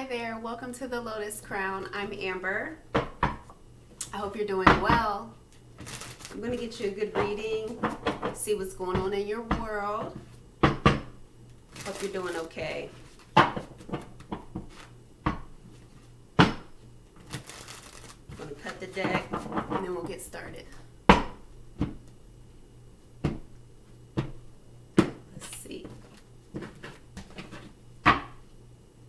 Hi there, welcome to the Lotus Crown. I'm Amber. I hope you're doing well. I'm going to get you a good reading, see what's going on in your world. Hope you're doing okay. I'm going to cut the deck and then we'll get started. Let's see.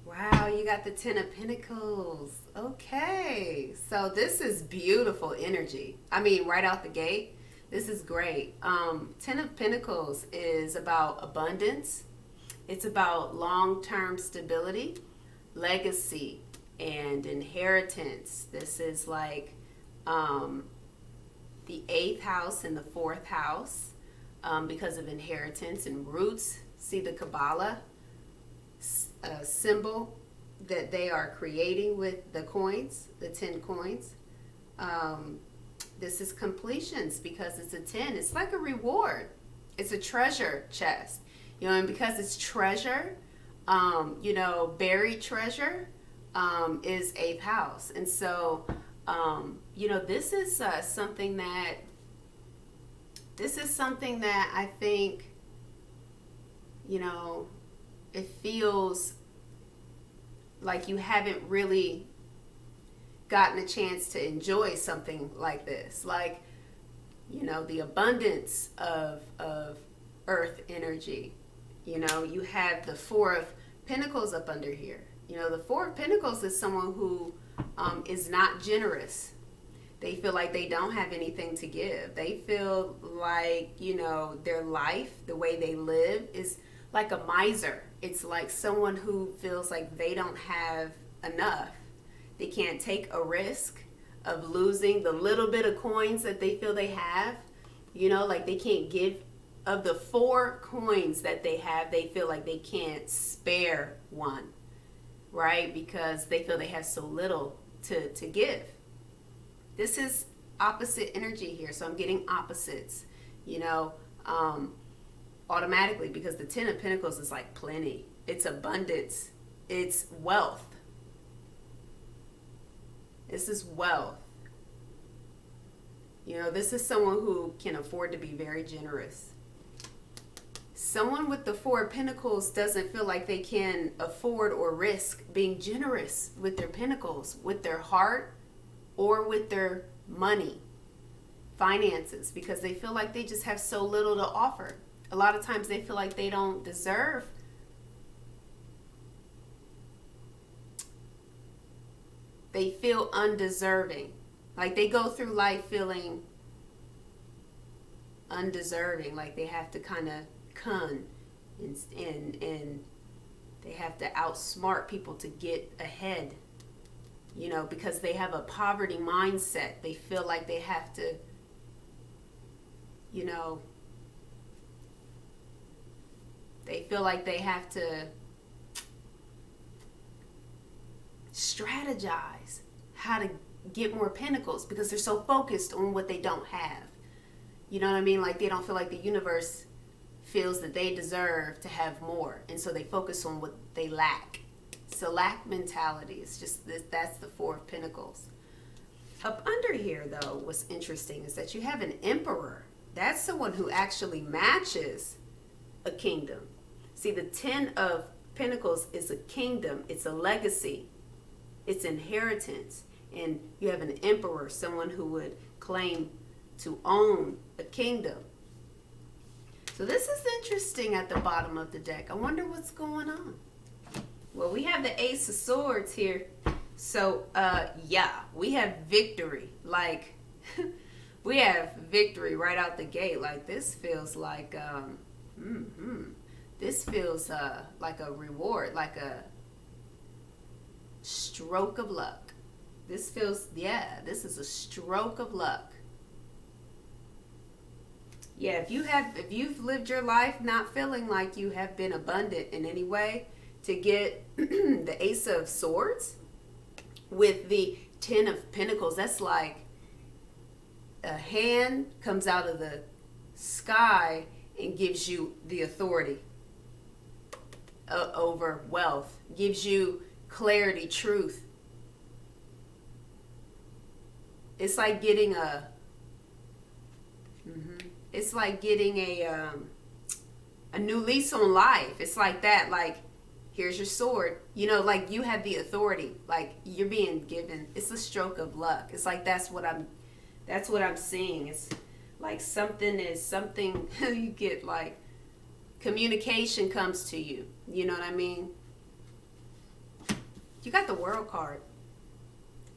Wow, you got the Ten of Pentacles. Okay, so this is beautiful energy. I mean, right out the gate, this is great. Ten of Pentacles is about abundance. It's about long-term stability, legacy, and inheritance. This is like the 8th house and the 4th house because of inheritance and roots. See the Kabbalah symbol that they are creating with the coins, the 10 coins. This is completions because it's a 10. It's like a reward. It's a treasure chest. You know, and because it's treasure, you know, buried treasure is 8th house. And so, you know, this is something that I think, you know, it feels like you haven't really gotten a chance to enjoy something like this. Like, you know, the abundance of earth energy. You know, you have the 4 of Pentacles up under here. You know, the 4 of Pentacles is someone who is not generous. They feel like they don't have anything to give. They feel like, you know, their life, the way they live is like a miser. It's like someone who feels like they don't have enough. They can't take a risk of losing the little bit of coins that they feel they have. You know, like they can't give. Of the 4 coins that they have, they feel like they can't spare one, right? Because they feel they have so little to give. This is opposite energy here, so I'm getting opposites, you know, automatically, because the 10 of Pentacles is like plenty. It's abundance. It's wealth. This is wealth. You know, this is someone who can afford to be very generous. Someone with the 4 of Pentacles doesn't feel like they can afford or risk being generous with their pentacles, with their heart, or with their money, finances, because they feel like they just have so little to offer. A lot of times they feel like they don't deserve. They feel undeserving. Like they go through life feeling undeserving, like they have to kind of and they have to outsmart people to get ahead, you know, because they have a poverty mindset. They feel like they have to, you know, they feel like they have to strategize how to get more pentacles because they're so focused on what they don't have. You know what I mean? Like they don't feel like the universe feels that they deserve to have more, and so they focus on what they lack. So lack mentality is just this. That's the 4 of Pentacles. Up under here, though, what's interesting is that you have an Emperor. That's someone who actually matches a kingdom. See, the 10 of Pentacles is a kingdom. It's a legacy. It's inheritance. And you have an Emperor, someone who would claim to own a kingdom. So this is interesting at the bottom of the deck. I wonder what's going on. Well, we have the Ace of Swords here. So, yeah, we have victory. Like, we have victory right out the gate. Like, this feels like, this feels like a reward, like a stroke of luck. This feels, yeah, this is a stroke of luck. Yeah, if you've lived your life not feeling like you have been abundant in any way, to get the Ace of Swords with the 10 of Pentacles, that's like a hand comes out of the sky and gives you the authority over wealth, gives you clarity, truth. It's like getting it's like getting a new lease on life. It's like that. Like, here's your sword. You know, like you have the authority. Like you're being given. It's a stroke of luck. It's like that's what I'm seeing. It's like something you get, like communication comes to you. You know what I mean? You got the World card.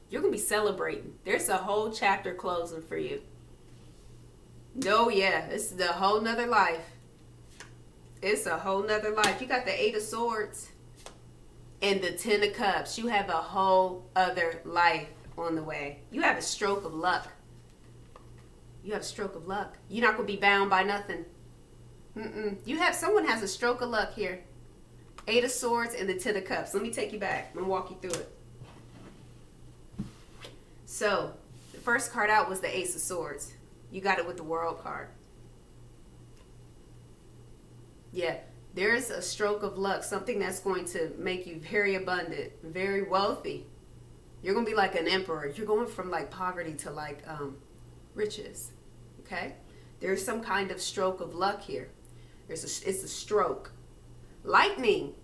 You're going to be celebrating. There's a whole chapter closing for you. Oh, yeah. It's the whole nother life. It's a whole nother life. You got the 8 of Swords and the 10 of Cups. You have a whole other life on the way. You have a stroke of luck. You have a stroke of luck. You're not going to be bound by nothing. Someone has a stroke of luck here. 8 of Swords and the 10 of Cups. Let me take you back. I'm going to walk you through it. So, the first card out was the Ace of Swords. You got it with the World card. Yeah, there's a stroke of luck. Something that's going to make you very abundant, very wealthy. You're going to be like an emperor. You're going from like poverty to like riches. Okay? There's some kind of stroke of luck here. It's a stroke. Lightning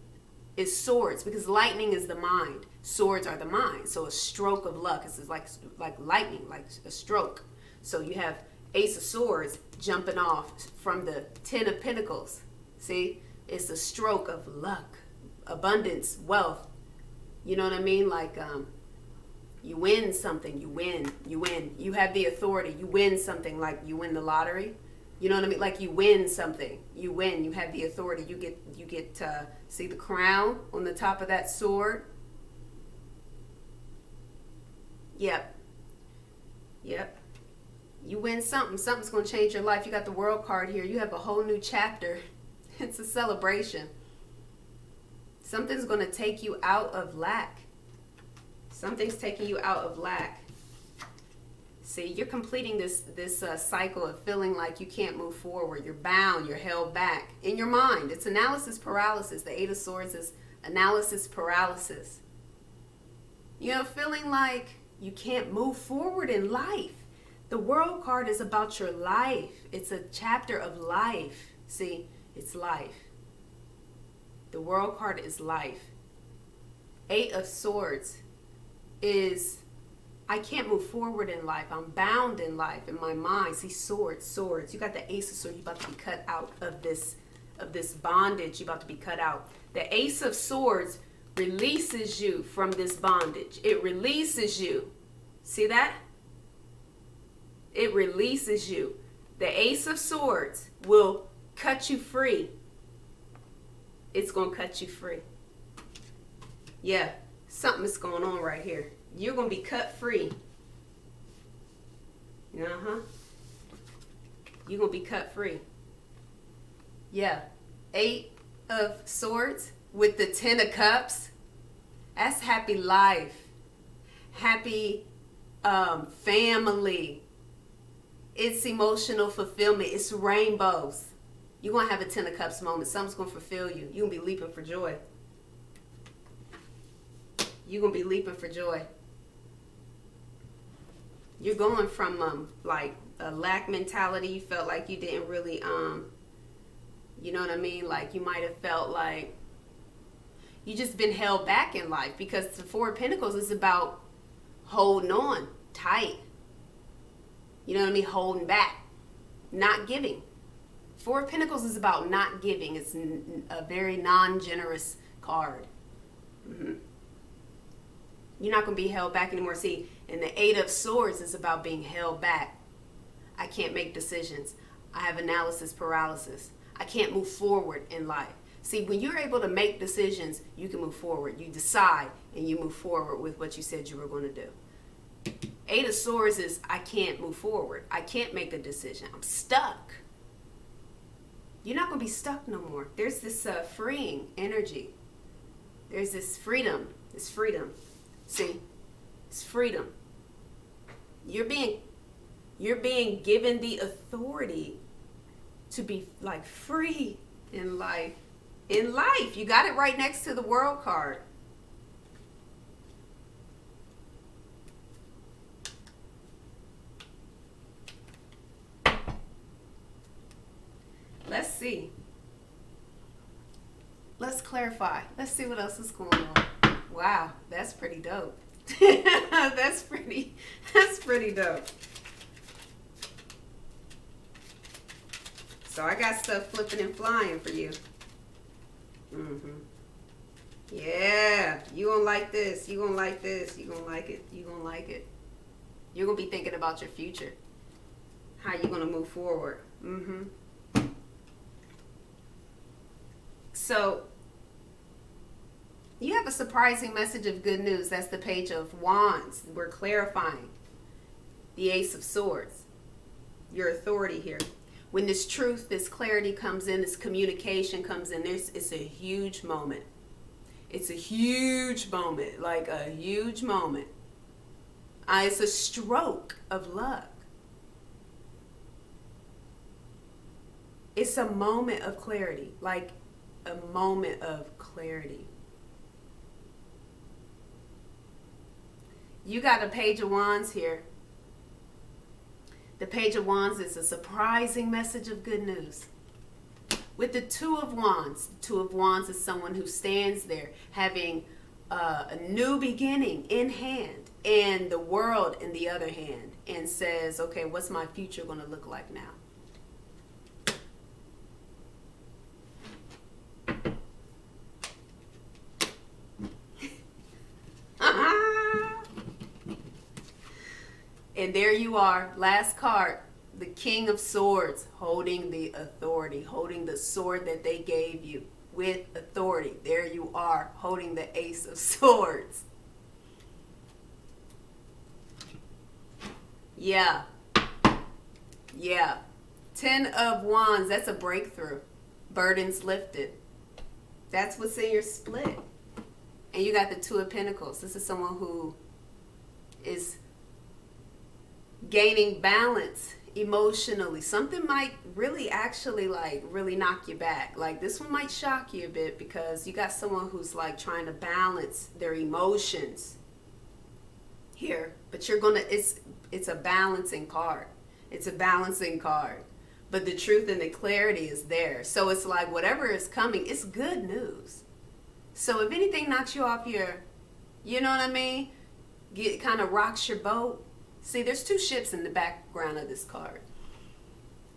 is swords, because lightning is the mind. Swords are the mind. So a stroke of luck is like lightning, like a stroke. So you have Ace of Swords jumping off from the 10 of Pentacles. See? It's a stroke of luck, abundance, wealth. You know what I mean? Like you win something, you win. You have the authority. You win something, like you win the lottery. You know what I mean? Like you win something. You win. You have the authority. You get to see the crown on the top of that sword. Yep. You win something. Something's going to change your life. You got the World card here. You have a whole new chapter. It's a celebration. Something's going to take you out of lack. Something's taking you out of lack. See, you're completing this cycle of feeling like you can't move forward. You're bound. You're held back. In your mind, it's analysis paralysis. The 8 of Swords is analysis paralysis. You know, feeling like you can't move forward in life. The World card is about your life. It's a chapter of life. See, it's life. The World card is life. 8 of Swords is, I can't move forward in life. I'm bound in life, in my mind. See, swords. You got the Ace of Swords. You're about to be cut out of this bondage. You're about to be cut out. The Ace of Swords releases you from this bondage. It releases you. See that? It releases you. The Ace of Swords will cut you free. It's going to cut you free. Yeah, something is going on right here. You're going to be cut free. You're going to be cut free. Yeah. 8 of Swords with the 10 of Cups. That's happy life. Happy family. It's emotional fulfillment. It's rainbows. You're going to have a 10 of Cups moment. Something's going to fulfill you. You're going to be leaping for joy. You're going to be leaping for joy. You're going from like a lack mentality. You felt like you didn't really, you know what I mean? Like you might have felt like you just been held back in life, because the 4 of Pentacles is about holding on tight. You know what I mean? Holding back, not giving. 4 of Pentacles is about not giving. It's a very non-generous card. You're not going to be held back anymore. See, and the 8 of Swords is about being held back. I can't make decisions. I have analysis paralysis. I can't move forward in life. See, when you're able to make decisions, you can move forward. You decide and you move forward with what you said you were going to do. 8 of Swords is, I can't move forward. I can't make a decision. I'm stuck. You're not going to be stuck no more. There's this freeing energy. There's this freedom. This freedom. See, it's freedom. You're being given the authority to be like free in life. In life, you got it right next to the World card. Let's see. Let's clarify. Let's see what else is going on. Wow, that's pretty dope. That's pretty dope. So I got stuff flipping and flying for you. Yeah, you gonna like this. You gonna like this. You gonna like it. You gonna like it. You're gonna be thinking about your future. How you gonna move forward. So you have a surprising message of good news. That's the Page of Wands. We're clarifying the Ace of Swords. Your authority here. When this truth, this clarity comes in, this communication comes in, it's a huge moment. It's a huge moment, like a huge moment. It's a stroke of luck. It's a moment of clarity, like a moment of clarity. You got a Page of Wands here. The Page of Wands is a surprising message of good news. With the Two of Wands, the Two of Wands is someone who stands there having a new beginning in hand and the world in the other hand and says, okay, what's my future going to look like now? And there you are, last card, the King of Swords, holding the authority, holding the sword that they gave you with authority. There you are, holding the Ace of Swords. Yeah. Yeah. 10 of Wands, that's a breakthrough. Burdens lifted. That's what's in your split. And you got the Two of Pentacles. This is someone who is gaining balance emotionally. Something might really actually like really knock you back. Like this one might shock you a bit because you got someone who's like trying to balance their emotions here. But you're gonna, it's a balancing card. It's a balancing card. But the truth and the clarity is there. So it's like whatever is coming, it's good news. So if anything knocks you off your, you know what I mean? Kind of rocks your boat. See, there's two ships in the background of this card.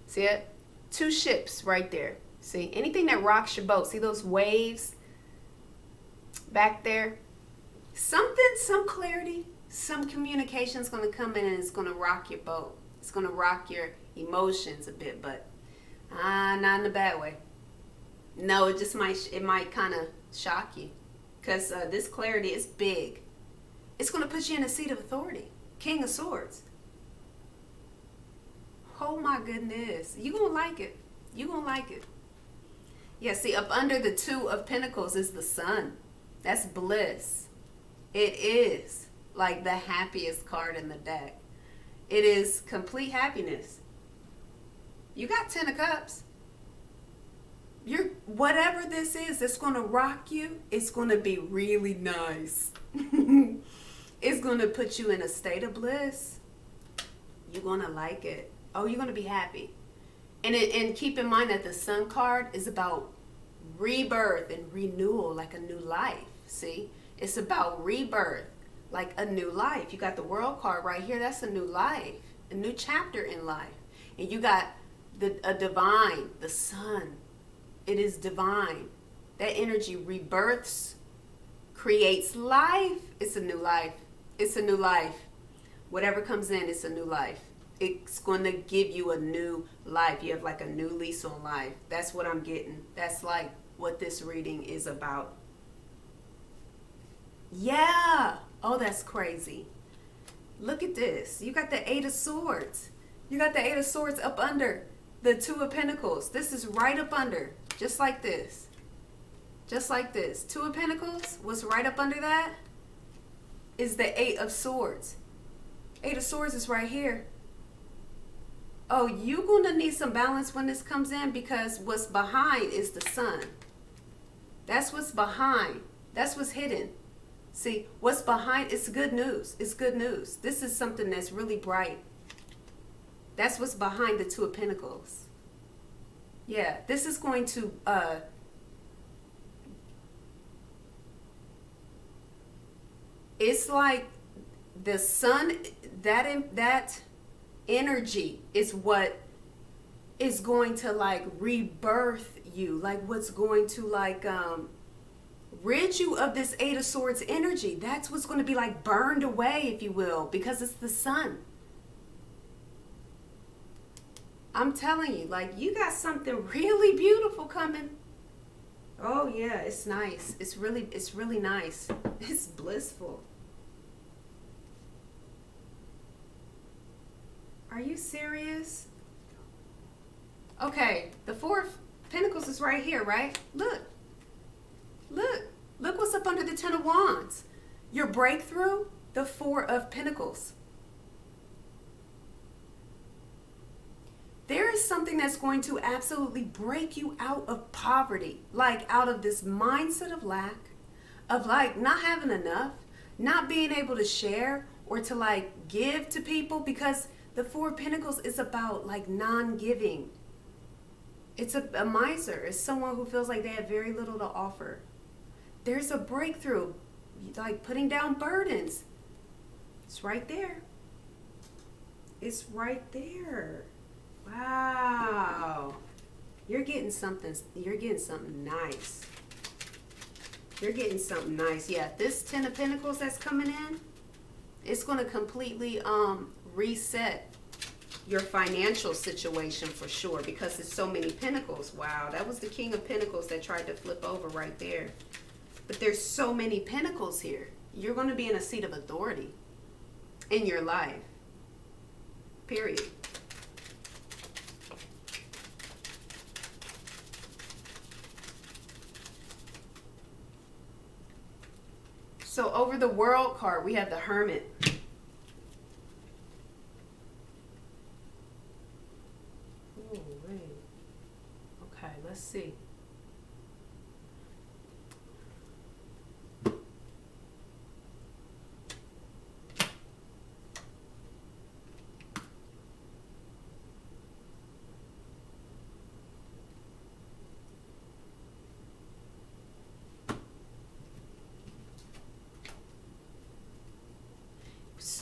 See it? Two ships right there. See, anything that rocks your boat. See those waves back there? Something, some clarity, some communication is going to come in and it's going to rock your boat. It's going to rock your emotions a bit, but not in a bad way. No, it just might kind of shock you because this clarity is big. It's going to put you in a seat of authority. King of Swords. Oh my goodness. You're going to like it. You're going to like it. Yeah, see, up under the Two of Pentacles is the Sun. That's bliss. It is like the happiest card in the deck. It is complete happiness. You got 10 of Cups. Whatever this is that's going to rock you, it's going to be really nice. It's going to put you in a state of bliss. You're going to like it. Oh, you're going to be happy. And keep in mind that the Sun card is about rebirth and renewal, like a new life. See? It's about rebirth, like a new life. You got the World card right here. That's a new life, a new chapter in life. And you got a divine, the Sun. It is divine. That energy rebirths, creates life. It's a new life. It's a new life. Whatever comes in, it's a new life. It's going to give you a new life. You have like a new lease on life. That's what I'm getting. That's like what this reading is about. Yeah. Oh, that's crazy. Look at this. You got the Eight of Swords. You got the Eight of Swords up under the Two of Pentacles. This is right up under. Just like this. Just like this. Two of Pentacles. What's right up under that is the Eight of Swords. Eight of Swords is right here. Oh, you're going to need some balance when this comes in because what's behind is the Sun. That's what's behind. That's what's hidden. See, what's behind, it's good news. It's good news. This is something that's really bright. That's what's behind the Two of Pentacles. Yeah, this is going to it's like the sun, that energy is what is going to like rebirth you, like what's going to like rid you of this Eight of Swords energy. That's what's going to be like burned away, if you will, because it's the sun. I'm telling you, like, you got something really beautiful coming. Oh yeah, it's nice. It's really nice. It's blissful. Are you serious? Okay, the Four of Pentacles is right here, right? Look. Look what's up under the Ten of Wands. Your breakthrough, the Four of Pentacles. There is something that's going to absolutely break you out of poverty, like out of this mindset of lack, of like not having enough, not being able to share or to like give to people, because the Four of Pentacles is about like non-giving. It's a miser. It's someone who feels like they have very little to offer. There's a breakthrough, like putting down burdens. It's right there. It's right there. Wow. You're getting something nice. You're getting something nice. Yeah, this Ten of Pentacles that's coming in, it's going to completely reset your financial situation for sure, because there's so many pentacles. Wow, that was the King of Pentacles that tried to flip over right there. But there's so many pentacles here. You're going to be in a seat of authority in your life. Period. So over the World card, we have the Hermit. Oh, wait. Okay, let's see.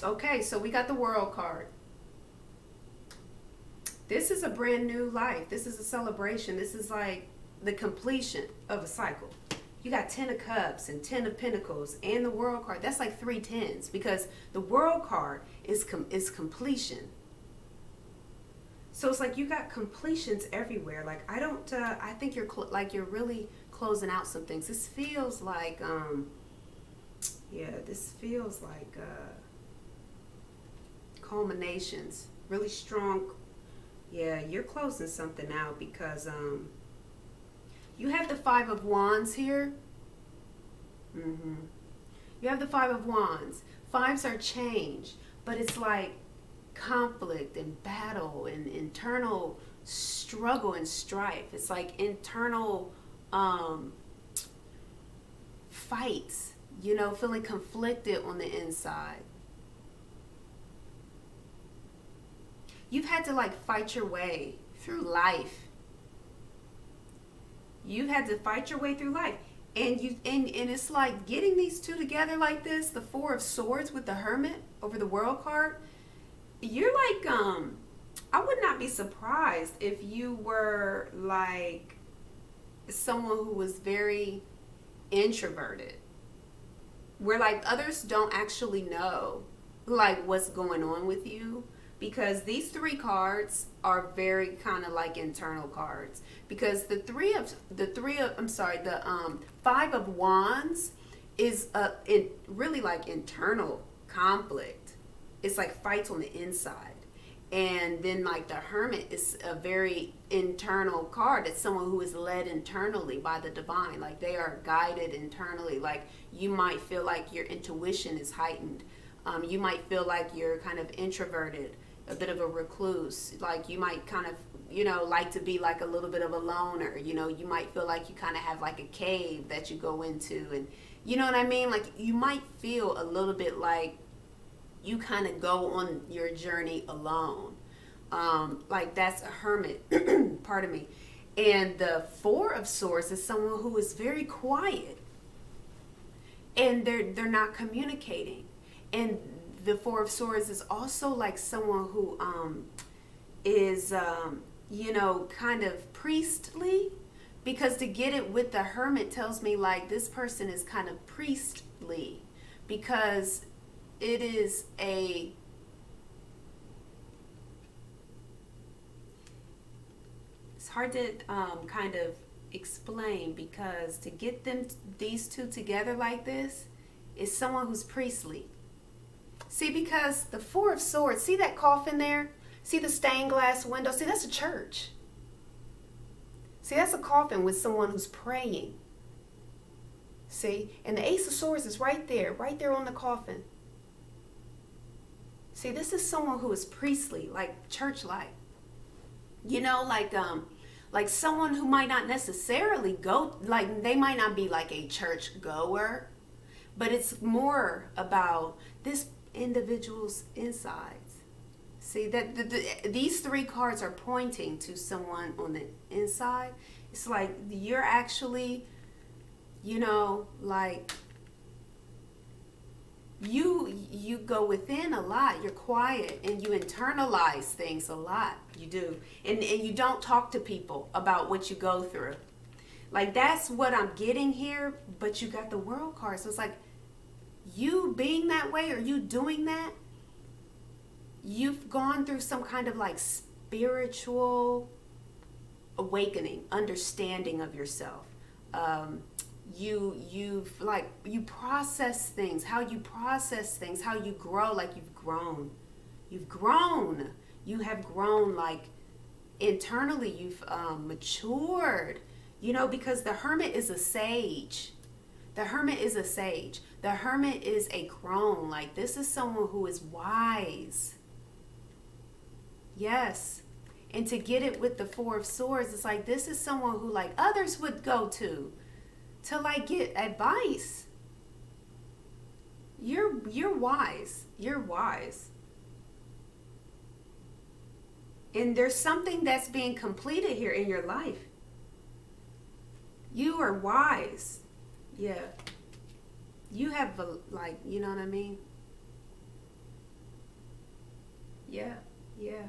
Okay, so we got the World card. This is a brand new life. This is a celebration. This is like the completion of a cycle. You got 10 of Cups and 10 of Pentacles and the World card. That's like 3 tens, because the World card is completion. So it's like you got completions everywhere. Like I think you're you're really closing out some things. This feels like this feels like culminations, really strong. Yeah, you're closing something out, because you have the Five of Wands here. You have the Five of Wands. Fives are change, but it's like conflict and battle and internal struggle and strife. It's like internal fights, feeling conflicted on the inside. You've had to like fight your way through life. You've had to fight your way through life. And it's like getting these two together like this, the Four of Swords with the Hermit over the World card. You're like, I would not be surprised if you were like someone who was very introverted, where like others don't actually know like what's going on with you. Because these 3 cards are very kind of like internal cards. Because the Five of Wands is really like internal conflict. It's like fights on the inside. And then like the Hermit is a very internal card. It's someone who is led internally by the divine. Like they are guided internally. Like you might feel like your intuition is heightened. You might feel like you're kind of introverted, a bit of a recluse. Like you might kind of, like to be like a little bit of a loner. You might feel like you kind of have like a cave that you go into, and you know what I mean? Like you might feel a little bit like you kind of go on your journey alone. Like that's a Hermit, pardon me. And the Four of Swords is someone who is very quiet, and they're not communicating. And the Four of Swords is also like someone who is kind of priestly, because to get it with the Hermit tells me like this person is kind of priestly, because it is it's hard to kind of explain, because to get these two together like this is someone who's priestly. See, because the Four of Swords, see that coffin there? See the stained glass window? See, that's a church. See, that's a coffin with someone who's praying. See, and the Ace of Swords is right there on the coffin. See, this is someone who is priestly, like church-like. Like someone who might not necessarily go, like they might not be like a church goer, but it's more about this individual's insides. See, that these three cards are pointing to someone on the inside. It's like you're actually, like you go within a lot. You're quiet and you internalize things a lot. You do. And you don't talk to people about what you go through. Like that's what I'm getting here, but you got the World card. So it's like you being that way, or you doing that, you've gone through some kind of like spiritual awakening, understanding of yourself. You process things, how you process things, how you grow. Like you have grown like internally. You've matured, because the Hermit is a sage. The Hermit is a crone. Like this is someone who is wise. Yes. And to get it with the Four of Swords, it's like this is someone who like others would go to like get advice. You're wise. You're wise. And there's something that's being completed here in your life. You are wise. Yeah. You have you know what I mean? Yeah. Yeah.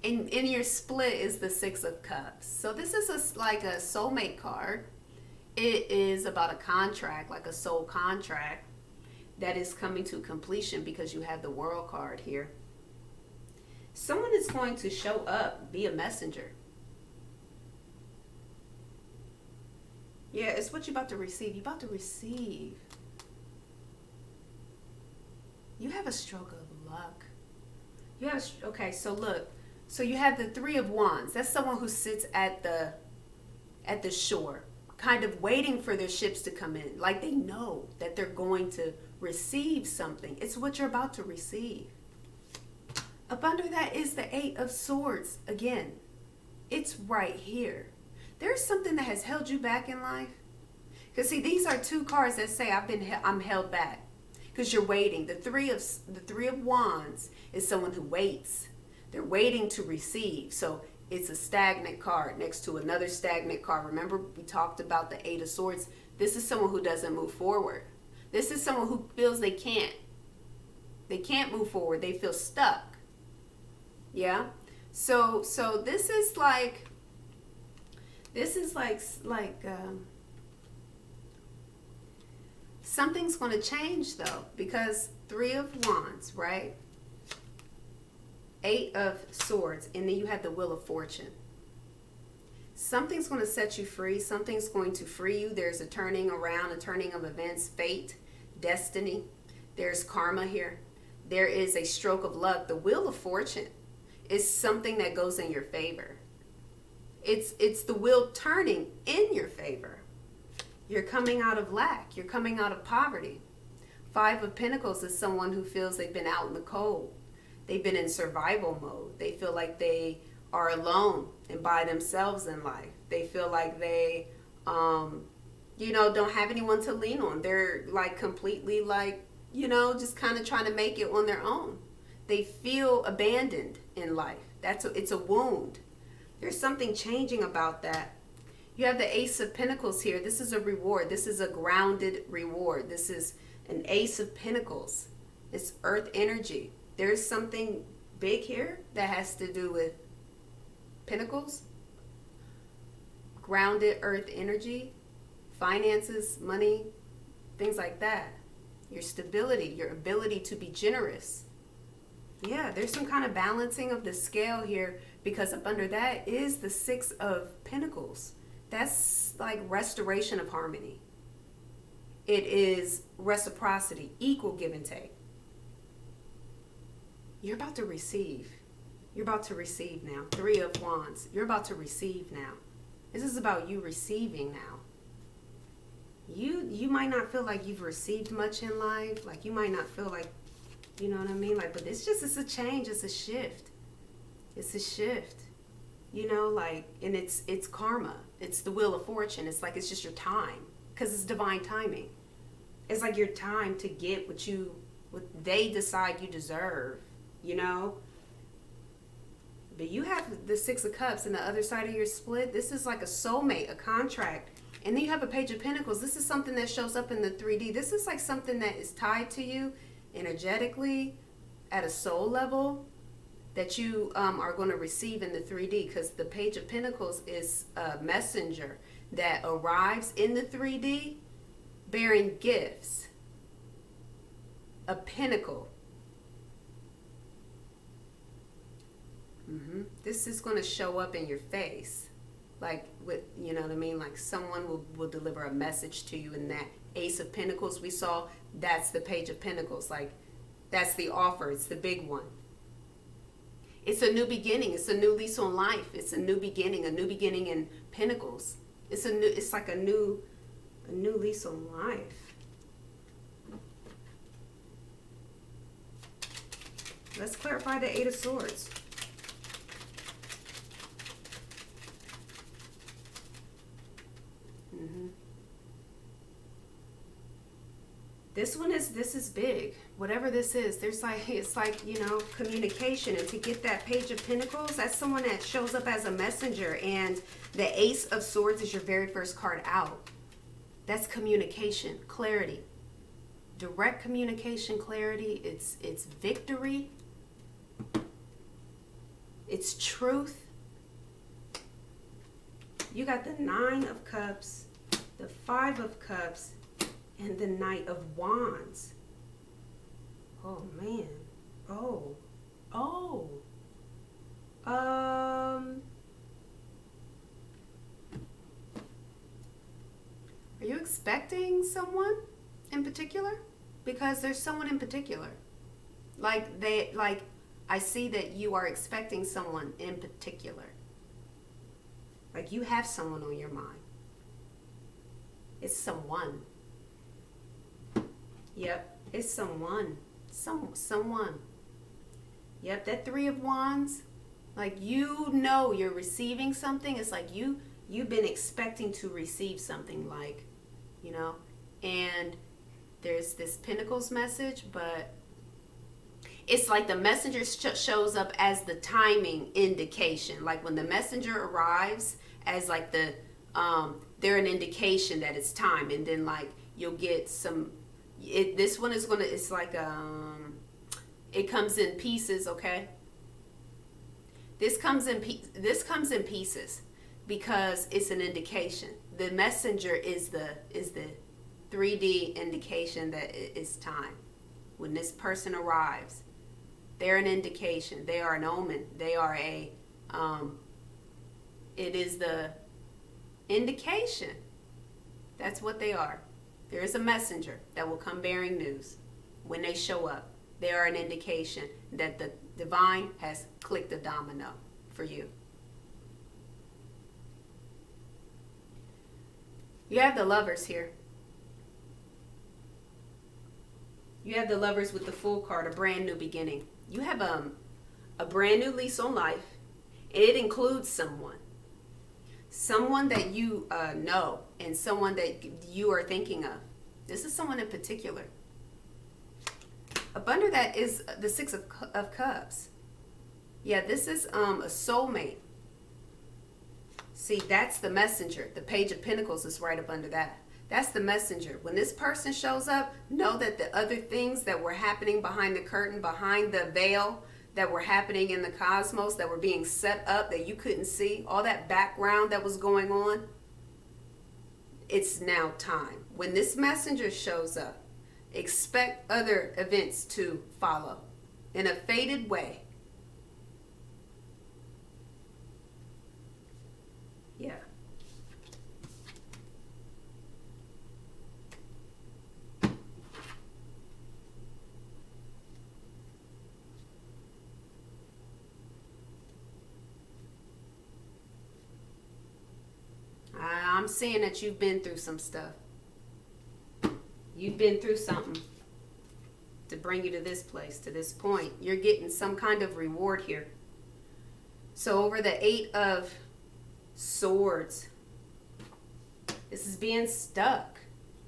And in your split is the Six of Cups. So this is like a soulmate card. It is about a contract, like a soul contract that is coming to completion, because you have the World card here. Someone is going to show up, be a messenger. Yeah, it's what you're about to receive. You're about to receive. You have a stroke of luck. Okay, so look. So you have the Three of Wands. That's someone who sits at the shore, kind of waiting for their ships to come in. Like they know that they're going to receive something. It's what you're about to receive. Up under that is the Eight of Swords. Again, it's right here. There's something that has held you back in life. Because see, these are two cards that say I'm held back. Because you're waiting. The Three of Wands is someone who waits. They're waiting to receive. So it's a stagnant card next to another stagnant card. Remember, we talked about the Eight of Swords. This is someone who doesn't move forward. This is someone who feels they can't move forward. They feel stuck. Yeah. So this is like something's going to change though, because Three of Wands, right? Eight of Swords, and then you have the Wheel of Fortune. Something's going to set you free. Something's going to free you. There's a turning around, a turning of events, fate, destiny. There's karma here. There is a stroke of luck. The Wheel of Fortune is something that goes in your favor. It's the wheel turning in your favor. You're coming out of lack. You're coming out of poverty. Five of Pentacles is someone who feels they've been out in the cold. They've been in survival mode. They feel like they are alone and by themselves in life. They feel like they, don't have anyone to lean on. They're like completely just kind of trying to make it on their own. They feel abandoned in life. It's a wound. There's something changing about that. You have the Ace of Pentacles here. This is a reward. This is a grounded reward. This is an Ace of Pentacles. It's earth energy. There's something big here that has to do with pentacles, grounded earth energy, finances, money, things like that. Your stability, your ability to be generous. Yeah, there's some kind of balancing of the scale here, because up under that is the Six of Pentacles. That's like restoration of harmony. It is reciprocity, equal give and take. You're about to receive. You're about to receive now. Three of Wands. You're about to receive now. This is about you receiving now. You might not feel like you've received much in life. Like you might not feel like, you know what I mean? Like, but it's a change. It's a shift. It's a shift. You know, like, and it's karma. It's the wheel of fortune. It's like, it's just your time, because it's divine timing. It's like your time to get what they decide you deserve, you know? But you have the Six of Cups, and the other side of your split, this is like a soulmate, a contract. And then you have a Page of Pentacles. This is something that shows up in the 3D. This is like something that is tied to you energetically at a soul level that you are going to receive in the 3D, because the Page of Pentacles is a messenger that arrives in the 3D bearing gifts. A pentacle. This is going to show up in your face. Like, with, you know what I mean? Like someone will deliver a message to you in that Ace of Pentacles we saw. That's the Page of Pentacles. Like, that's the offer. It's the big one. It's a new beginning. It's a new lease on life. It's a new beginning in Pentacles. It's like a new lease on life. Let's clarify the Eight of Swords. This is big. Whatever this is, it's like, you know, communication. And to get that Page of Pentacles, that's someone that shows up as a messenger. And the Ace of Swords is your very first card out. That's communication, clarity. Direct communication, clarity. It's victory. It's truth. You got the Nine of Cups, the Five of Cups, and the Knight of Wands. Oh man. Are you expecting someone in particular? Because there's someone in particular. Like I see that you are expecting someone in particular. Like you have someone on your mind. It's someone. Yep, it's someone. Someone. Yep, that Three of Wands. Like, you know you're receiving something. It's like you've been expecting to receive something, like, you know. And there's this Pentacles message, but it's like the messenger shows up as the timing indication. Like when the messenger arrives as like they're an indication that it's time. And then like you'll get some... this one is gonna, it's like it comes in pieces, okay? This comes in pieces because it's an indication. The messenger is the 3D indication that it's time. When this person arrives, they're an indication. They are an omen. They are a it is the indication. That's what they are. There is a messenger that will come bearing news. When they show up, they are an indication that the divine has clicked a domino for you. You have the Lovers here. You have the Lovers with the Fool card, a brand new beginning. You have a brand new lease on life. It includes someone that you know, and someone that you are thinking of. This is someone in particular. Up under that is the Six of Cups. Yeah, this is a soulmate. See, that's the messenger. The Page of Pentacles is right up under that. That's the messenger. When this person shows up, know that the other things that were happening behind the curtain, behind the veil, that were happening in the cosmos, that were being set up that you couldn't see, all that background that was going on, it's now time. When this messenger shows up, expect other events to follow in a fated way. Yeah. I'm seeing that you've been through some stuff. You've been through something to bring you to this place, to this point. You're getting some kind of reward here. So over the 8 of Swords, this is being stuck.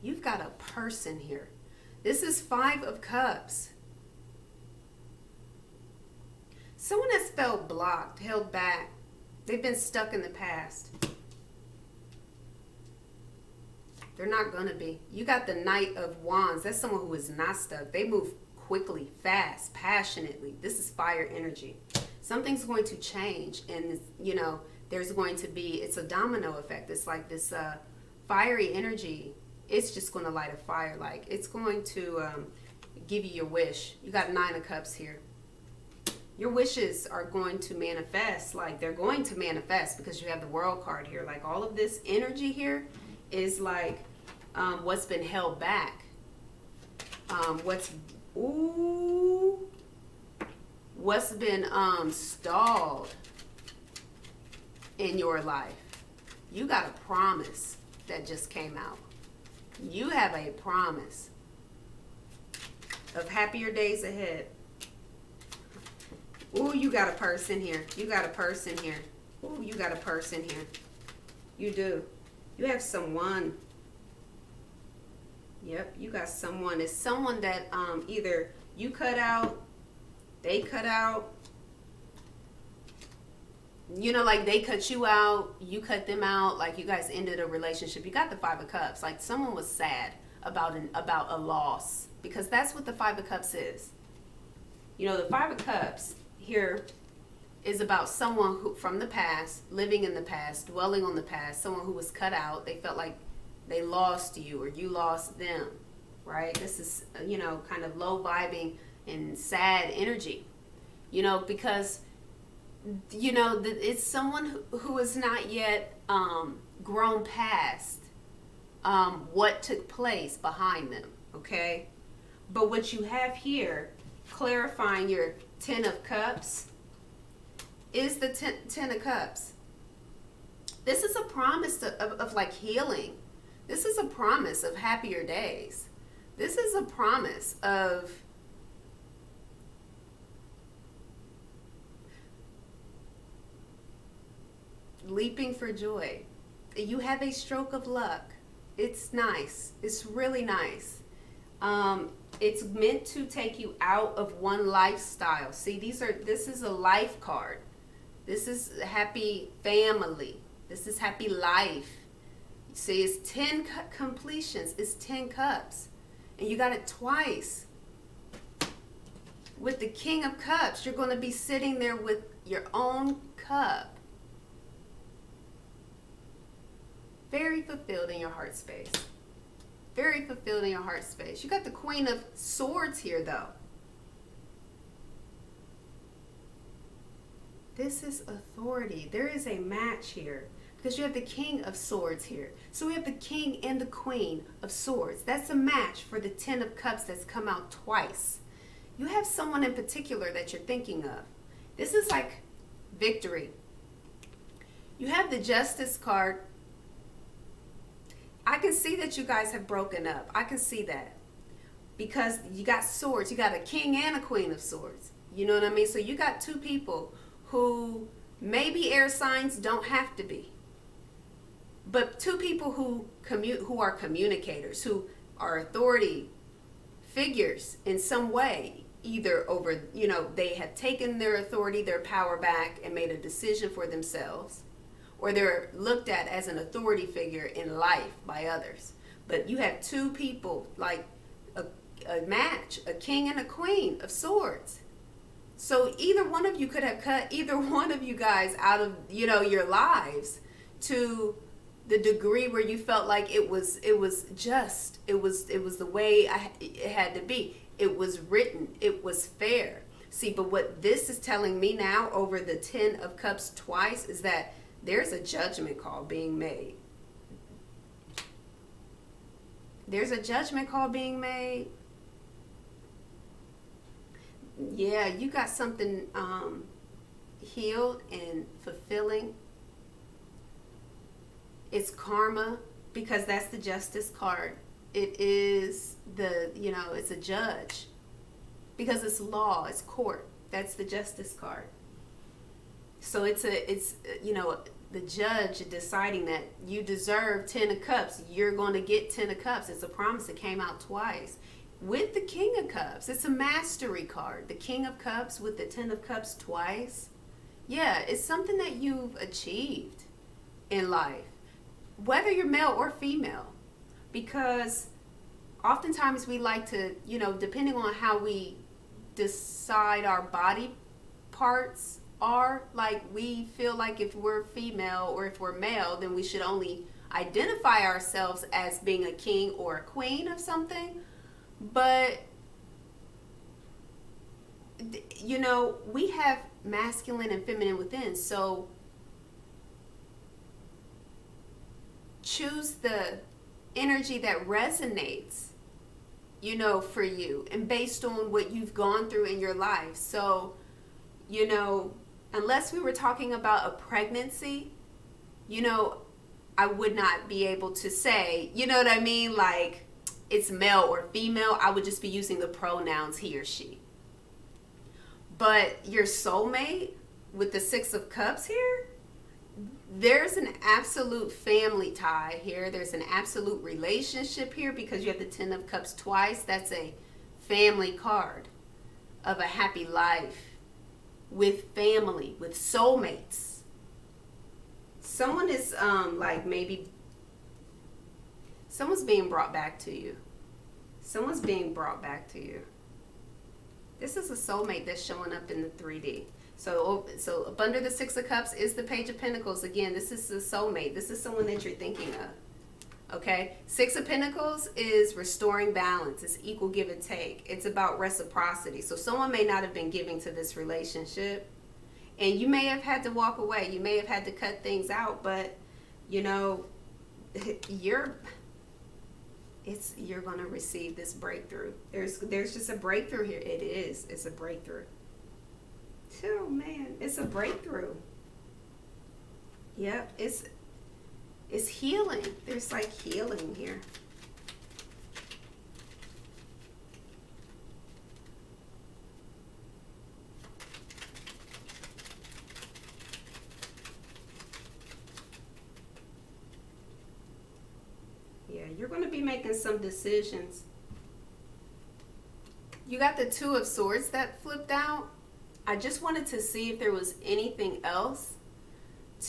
You've got a person here. This is 5 of Cups. Someone has felt blocked, held back. They've been stuck in the past. They're not going to be. You got the Knight of Wands. That's someone who is not stuck. They move quickly, fast, passionately. This is fire energy. Something's going to change. And, you know, there's going to be, it's a domino effect. It's like this fiery energy. It's just going to light a fire. Like, it's going to give you your wish. You got 9 of Cups here. Your wishes are going to manifest. Like, they're going to manifest because you have the World card here. Like, all of this energy here is like what's been held back, what's been stalled in your life. You got a promise that just came out. You have a promise of happier days ahead. Ooh, you got a person here. You got a person here. Ooh, you got a person here. You do. You have someone. Yep, you got someone. It's someone that either you cut out, they cut out. You know, like they cut you out, you cut them out. Like you guys ended a relationship. You got the 5 of Cups. Like someone was sad about a loss, because that's what the 5 of Cups is. You know, the 5 of Cups here is about someone who, from the past, living in the past, dwelling on the past, someone who was cut out. They felt like they lost you or you lost them, right? This is, you know, kind of low vibing and sad energy, you know, because, you know, it's someone who is not yet grown past what took place behind them, okay? But what you have here, clarifying your 10 of Cups, is the 10 of Cups. This is a promise of like healing. This is a promise of happier days. This is a promise of leaping for joy. You have a stroke of luck. It's nice. It's really nice. It's meant to take you out of one lifestyle. See, this is a life card. This is happy family. This is happy life. See, it's 10 completions. It's 10 cups. And you got it twice. With the King of Cups, you're going to be sitting there with your own cup. Very fulfilled in your heart space. Very fulfilled in your heart space. You got the Queen of Swords here, though. This is authority. There is a match here because you have the King of Swords here. So we have the King and the Queen of Swords. That's a match for the 10 of Cups that's come out twice. You have someone in particular that you're thinking of. This is like victory. You have the Justice card. I can see that you guys have broken up. I can see that. Because you got swords. You got a King and a Queen of Swords. You know what I mean? So you got two people who maybe air signs, don't have to be. But two people who are communicators, who are authority figures in some way. either over, you know, they have taken their authority, their power back and made a decision for themselves, or they're looked at as an authority figure in life by others. But you have two people, like a match, a king and a queen of swords. So either one of you could have cut either one of you guys out of, you know, your lives to the degree where you felt like it was just, it was the way it had to be. It was written, it was fair. See, but what this is telling me now over the 10 of Cups twice is that there's a judgment call being made. There's a judgment call being made. Yeah, you got something healed and fulfilling. It's karma, because that's the Justice card. It is it's a judge, because it's law, it's court. That's the Justice card. So it's the judge deciding that you deserve 10 of Cups. You're going to get 10 of Cups. It's a promise that came out twice. With the King of Cups, it's a mastery card. The King of Cups with the 10 of Cups twice. Yeah, it's something that you've achieved in life, whether you're male or female. Because oftentimes we like to, depending on how we decide our body parts are, like we feel like if we're female or if we're male, then we should only identify ourselves as being a king or a queen of something. But, we have masculine and feminine within. So choose the energy that resonates, for you and based on what you've gone through in your life. So, unless we were talking about a pregnancy, I would not be able to say, you know what I mean? Like, it's male or female. I would just be using the pronouns he or she. But your soulmate with the 6 of Cups here, there's an absolute family tie here. There's an absolute relationship here, because you have the 10 of Cups twice. That's a family card of a happy life with family, with soulmates. Someone is maybe someone's being brought back to you. Someone's being brought back to you. This is a soulmate that's showing up in the 3D. So up under the 6 of Cups is the Page of Pentacles. Again, this is a soulmate. This is someone that you're thinking of. Okay? 6 of Pentacles is restoring balance. It's equal give and take. It's about reciprocity. So someone may not have been giving to this relationship, and you may have had to walk away. You may have had to cut things out, but you're going to receive this breakthrough. There's just a breakthrough here. It's a breakthrough. Oh man, it's a breakthrough. Yep, it's healing. There's like healing here. Yeah, you're going to be making some decisions. You got the 2 of Swords that flipped out. I just wanted to see if there was anything else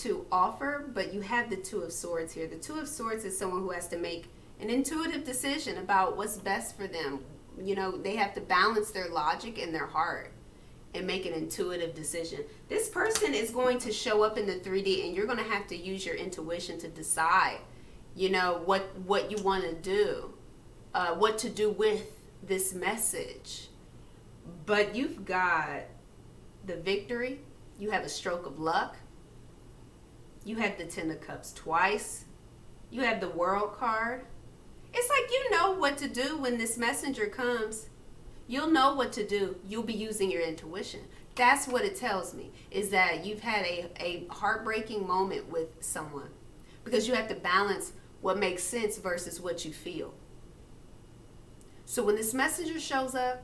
to offer, but you have the 2 of Swords here. The 2 of Swords is someone who has to make an intuitive decision about what's best for them. They have to balance their logic and their heart and make an intuitive decision. This person is going to show up in the 3D, and you're going to have to use your intuition to decide, what you want to do, what to do with this message. But you've got the Victory. You have a stroke of luck. You have the 10 of Cups twice. You have the World card. It's like you know what to do when this messenger comes. You'll know what to do. You'll be using your intuition. That's what it tells me, is that you've had a heartbreaking moment with someone, because you have to balance what makes sense versus what you feel. So when this messenger shows up,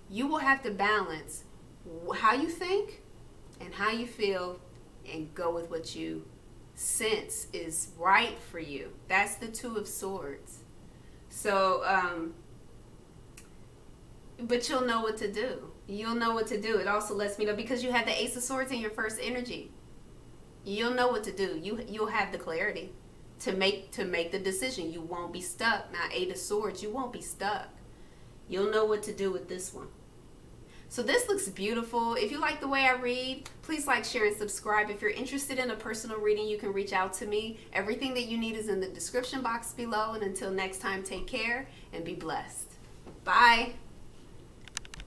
you will have to balance how you think and how you feel, and go with what you sense is right for you. That's the 2 of Swords. So But you'll know what to do. You'll know what to do. It also lets me know, because you had the Ace of Swords in your first energy. You'll know what to do. You'll have the clarity to make the decision. You won't be stuck. Now, Eight of Swords, you won't be stuck. You'll know what to do with this one. So this looks beautiful. If you like the way I read, please like, share, and subscribe. If you're interested in a personal reading, you can reach out to me. Everything that you need is in the description box below. And until next time, take care and be blessed. Bye.